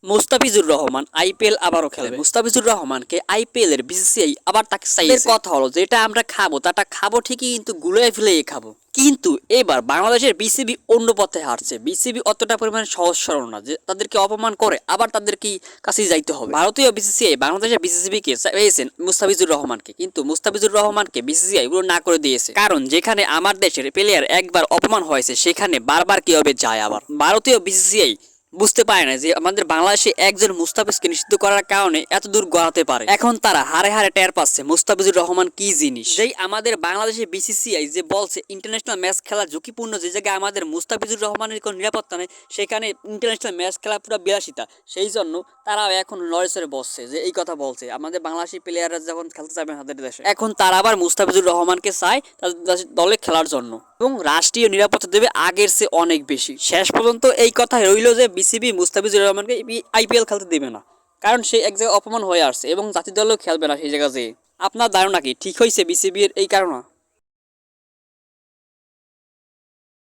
Mustafizur Rahman IPL আবারও খেলবে। মুস্তাফিজুর রহমানকে আইপিএল এর বিসিসিআই আবার তাকে চাইছে। কথা হলো যেটা আমরা খাবো তাটা খাবো ঠিকই, কিন্তু গুলোয় ফেলেই খাবো। কিন্তু এবার বাংলাদেশের বিসিবি অন্য পথে হাঁটছে। বিসিবি অতটা পরিমাণে সহজ সরল না যে তাদেরকে অপমান করে আবার তাদেরকে কাছেই যাইতে হবে। ভারতীয় বিসিসিআই বাংলাদেশের বিসিসিবিকে পেয়েছেন মুস্তাফিজুর রহমানকে, কিন্তু মুস্তাফিজুর রহমানকে বিসিসিআই পুরো না করে দিয়েছে। কারণ যেখানে আমার দেশের প্লেয়ার একবার অপমান হয়েছে সেখানে বারবার কিভাবে যায়। আবার ভারতীয় বিসিসিআই বুঝতে পারে না যে আমাদের বাংলাদেশে একজন মুস্তাফিজকে নিষিদ্ধ করার কারণে এত দূর গড়াতে পারে। এখন তারা হারে হারে টের পাচ্ছে মুস্তাফিজুর রহমান কি জিনিস। যেই আমাদের বাংলাদেশে বিসিসিআই যে বলছে ইন্টারন্যাশনাল ম্যাচ খেলা ঝুঁকিপূর্ণ, যে জায়গায় আমাদের মুস্তাফিজুর রহমানের কোনো নিরাপত্তা নেই সেখানে ইন্টারন্যাশনাল ম্যাচ খেলা পুরো বিলাসিতা। সেই জন্য তারাও এখন লড়েচড়ে বসছে যে এই কথা বলছে আমাদের বাংলাদেশি প্লেয়াররা যখন খেলতে যাবে তাদের দেশে, এখন তারা আবার মুস্তাফিজুর রহমানকে চায় তাদের দলে খেলার জন্য এবং রাষ্ট্রীয় নিরাপত্তা দেবে আগের চেয়ে অনেক বেশি। শেষ পর্যন্ত এই কথা রইল যে বিসিবি মুস্তাফিজুর রহমানকে আইপিএল খেলতে দেবে না, কারণ সে এক জায়গায় অপমান হয়ে আসছে এবং জাতীয় দলেও খেলবে না সেই জায়গা যেয়ে। আপনার ধারণা কি ঠিক হয়েছে বিসিবির এই কারণে?